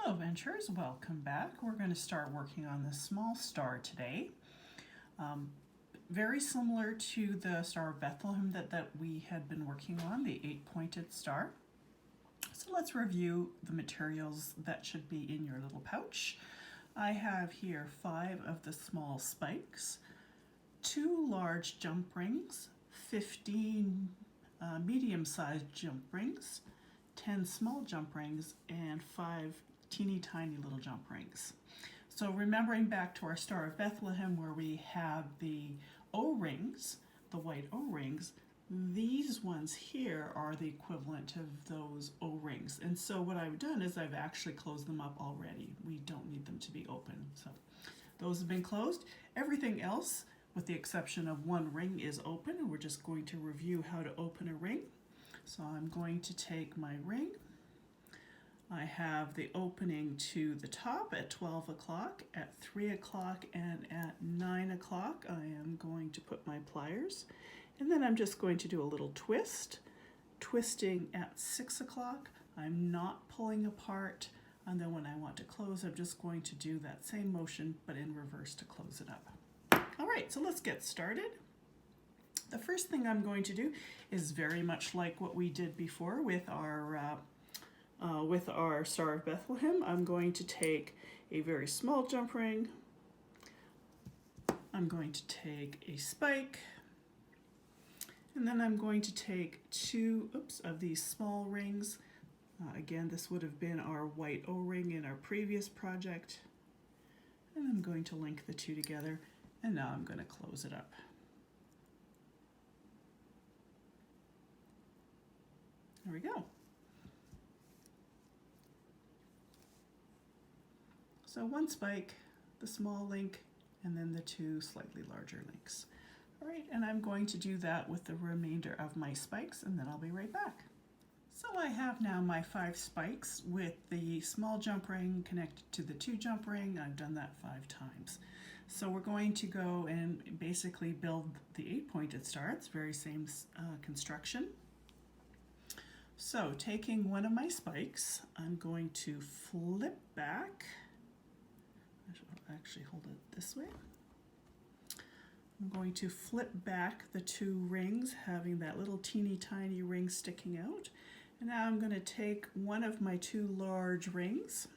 Hello Ventures, welcome back. We're going to start working on this small star today. Very similar to the Star of Bethlehem that we had been working on, the 8-pointed star. So let's review the materials that should be in your little pouch. I have here 5 of the small spikes, 2 large jump rings, 15 medium-sized jump rings, 10 small jump rings, and 5 teeny tiny little jump rings. So remembering back to our Star of Bethlehem where we have the O-rings, the white O-rings, these ones here are the equivalent of those O-rings. And so what I've done is I've actually closed them up already. We don't need them to be open. So those have been closed. Everything else, with the exception of one ring, is open. And we're just going to review how to open a ring. So I'm going to take my ring. I have the opening to the top at 12 o'clock, at 3 o'clock, and at 9 o'clock. I am going to put my pliers, and then I'm just going to do a little twist. Twisting at 6 o'clock, I'm not pulling apart, and then when I want to close, I'm just going to do that same motion, but in reverse to close it up. All right, so let's get started. The first thing I'm going to do is very much like what we did before with our Star of Bethlehem. I'm going to take a very small jump ring. I'm going to take a spike, and then I'm going to take 2 of these small rings. Again, this would have been our white O-ring in our previous project. And I'm going to link the 2 together, and now I'm going to close it up. There we go. So 1 spike, the small link, and then the 2 slightly larger links. All right, and I'm going to do that with the remainder of my spikes, and then I'll be right back. So I have now my 5 spikes with the small jump ring connected to the 2 jump ring. I've done that 5 times. So we're going to go and basically build the 8-pointed star. It's very same construction. So taking one of my spikes, I'm going to flip back. I should actually hold it this way. I'm going to flip back the 2 rings, having that little teeny tiny ring sticking out. And now I'm going to take one of my 2 large rings,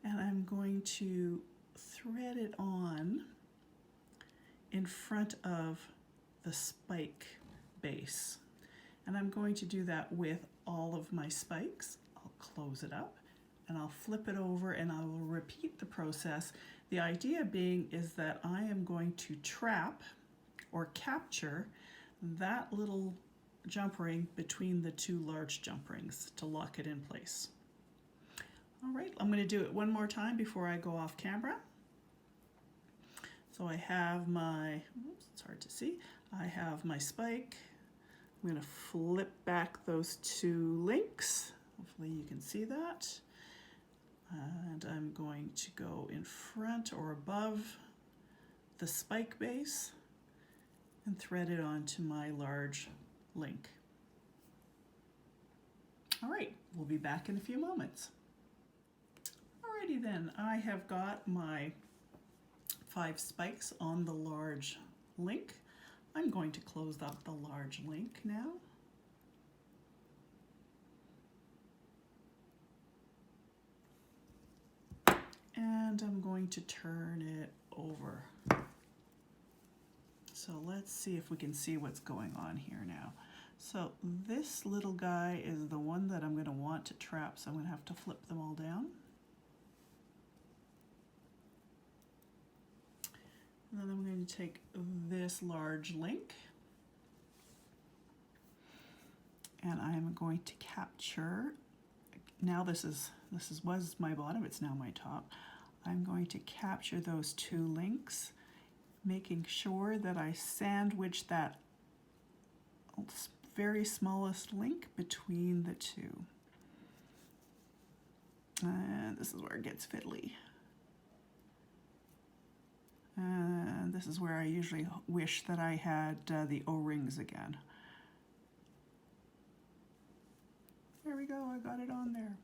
and I'm going to thread it on in front of the spike base. And I'm going to do that with all of my spikes. I'll close it up and I'll flip it over, and I will repeat the process. The idea being is that I am going to trap or capture that little jump ring between the 2 large jump rings to lock it in place. All right, I'm going to do it one more time before I go off camera. So I have my, oops, it's hard to see, I have my spike. I'm going to flip back those 2 links. Hopefully you can see that. And I'm going to go in front or above the spike base and thread it onto my large link. All right, we'll be back in a few moments. Alrighty then, I have got my 5 spikes on the large link. I'm going to close up the large link now. And I'm going to turn it over. So let's see if we can see what's going on here now. So this little guy is the one that I'm going to want to trap, so I'm going to have to flip them all down. And then I'm going to take this large link, and I'm going to capture, now this was my bottom, it's now my top. I'm going to capture those 2 links, making sure that I sandwich that very smallest link between the 2. And this is where it gets fiddly. And this is where I usually wish that I had the O-rings again. There we go, I got it on there.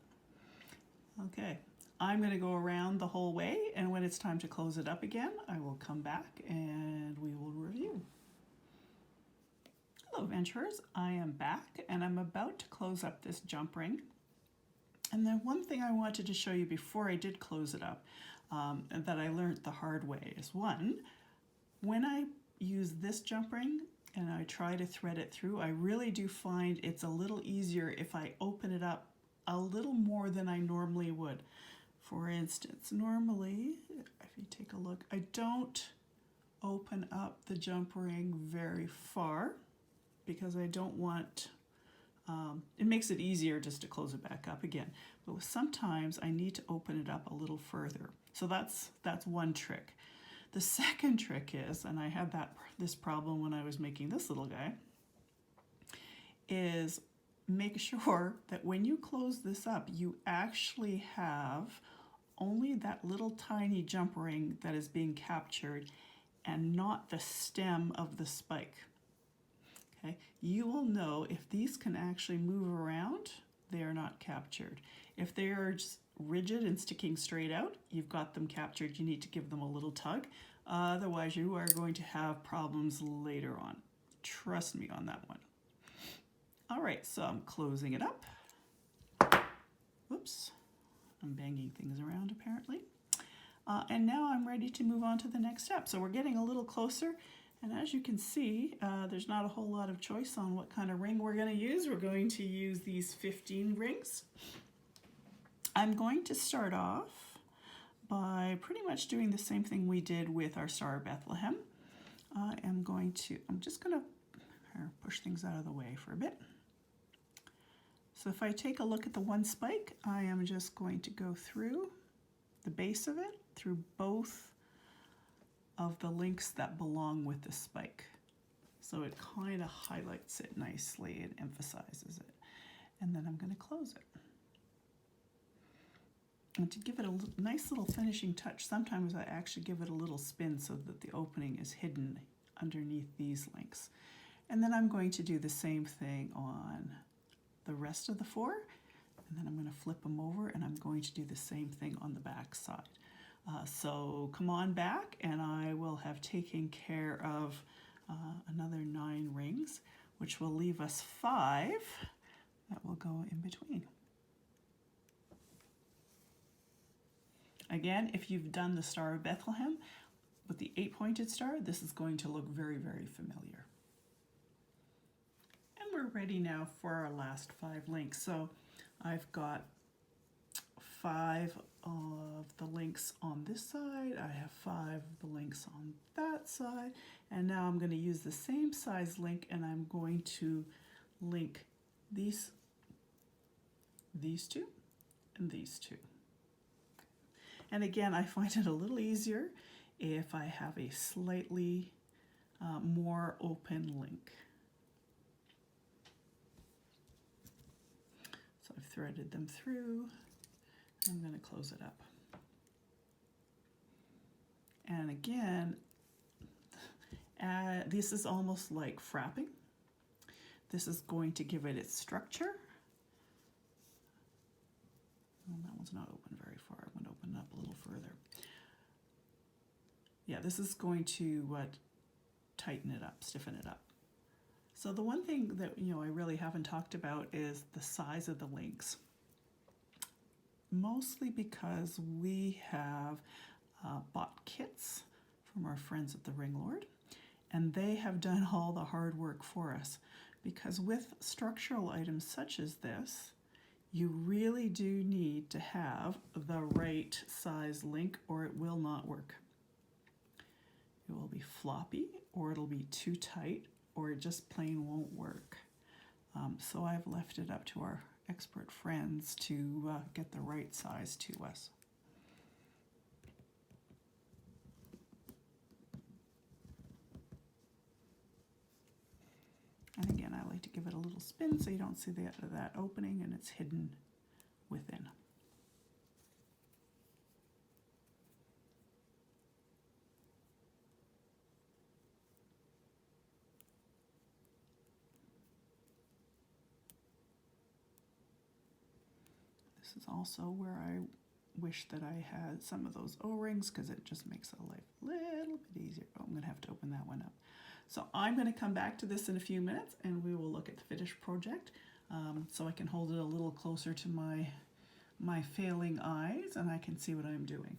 Okay, I'm going to go around the whole way, and when it's time to close it up again, I will come back and we will review. Hello Venturers, I am back and I'm about to close up this jump ring. And then one thing I wanted to show you before I did close it up, that I learned the hard way, is one, when I use this jump ring and I try to thread it through, I really do find it's a little easier if I open it up a little more than I normally would. For instance, normally, if you take a look, I don't open up the jump ring very far because I don't want, it makes it easier just to close it back up again. But sometimes I need to open it up a little further. So that's one trick. The second trick is, and I had this problem when I was making this little guy, is make sure that when you close this up, you actually have only that little tiny jump ring that is being captured and not the stem of the spike. Okay, you will know if these can actually move around, they are not captured. If they are just rigid and sticking straight out, you've got them captured. You need to give them a little tug. Otherwise, you are going to have problems later on. Trust me on that one. All right, so I'm closing it up. Whoops, I'm banging things around apparently. And now I'm ready to move on to the next step. So we're getting a little closer. And as you can see, there's not a whole lot of choice on what kind of ring we're going to use. We're going to use these 15 rings. I'm going to start off by pretty much doing the same thing we did with our Star of Bethlehem. I'm just going to push things out of the way for a bit. So if I take a look at the one spike, I am just going to go through the base of it, through both of the links that belong with the spike. So it kind of highlights it nicely and emphasizes it. And then I'm going to close it. And to give it a nice little finishing touch, sometimes I actually give it a little spin so that the opening is hidden underneath these links. And then I'm going to do the same thing on the rest of the 4. And then I'm going to flip them over and I'm going to do the same thing on the back side. So come on back and I will have taken care of another 9 rings, which will leave us 5 that will go in between. Again, if you've done the Star of Bethlehem with the 8-pointed star, this is going to look very, very familiar. And we're ready now for our last 5 links. So I've got 5 of the links on this side, I have 5 of the links on that side, and now I'm going to use the same size link and I'm going to link these 2 and these 2. And again, I find it a little easier if I have a slightly more open link. So I've threaded them through. I'm going to close it up. And again, this is almost like frapping. This is going to give it its structure. Well, that one's not open very far. I'm going to open it up a little further. Yeah, this is going to tighten it up, stiffen it up. So the one thing that I really haven't talked about is the size of the links. Mostly because we have bought kits from our friends at the Ring Lord, and they have done all the hard work for us. Because with structural items such as this, you really do need to have the right size link or it will not work. It will be floppy, or it'll be too tight, or it just plain won't work. So I've left it up to our expert friends to get the right size to us. And again, I like to give it a little spin so you don't see that opening and it's hidden within. This is also where I wish that I had some of those O-rings because it just makes the life a little bit easier. Oh, I'm going to have to open that one up. So I'm going to come back to this in a few minutes and we will look at the finished project so I can hold it a little closer to my failing eyes and I can see what I'm doing.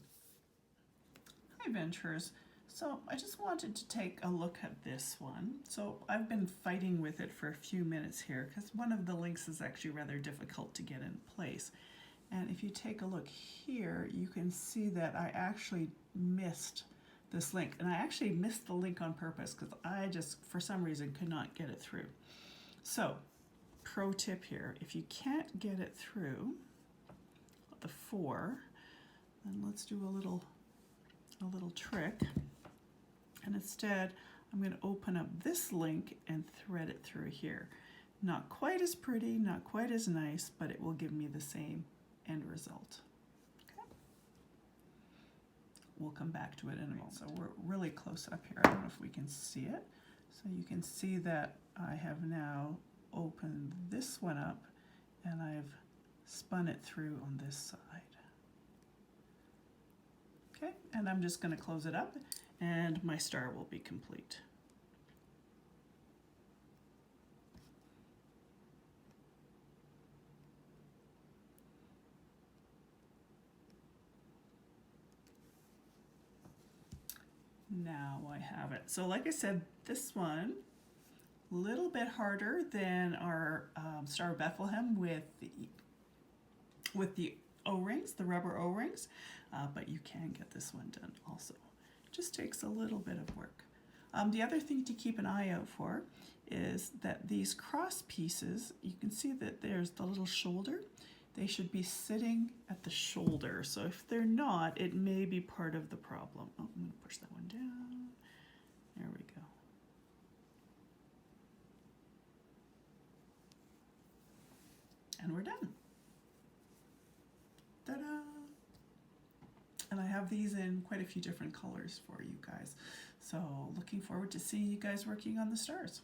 Hi Ventures. So I just wanted to take a look at this one. So I've been fighting with it for a few minutes here because one of the links is actually rather difficult to get in place. And if you take a look here, you can see that I actually missed this link. And I actually missed the link on purpose because I just, for some reason, could not get it through. So, pro tip here, if you can't get it through the 4, then let's do a little trick. And instead, I'm going to open up this link and thread it through here. Not quite as pretty, not quite as nice, but it will give me the same end result. Okay. We'll come back to it in a moment. So we're really close up here. I don't know if we can see it. So you can see that I have now opened this one up and I've spun it through on this side. Okay, and I'm just going to close it up and my star will be complete. Now I have it. So like I said, this one, a little bit harder than our Star of Bethlehem with the O-rings, the rubber O-rings, but you can get this one done also. Just takes a little bit of work. The other thing to keep an eye out for is that these cross pieces, you can see that there's the little shoulder. They should be sitting at the shoulder. So if they're not, it may be part of the problem. Oh, I'm going to push that one down. There we go. And we're done. Ta-da! And I have these in quite a few different colors for you guys. So looking forward to seeing you guys working on the stars.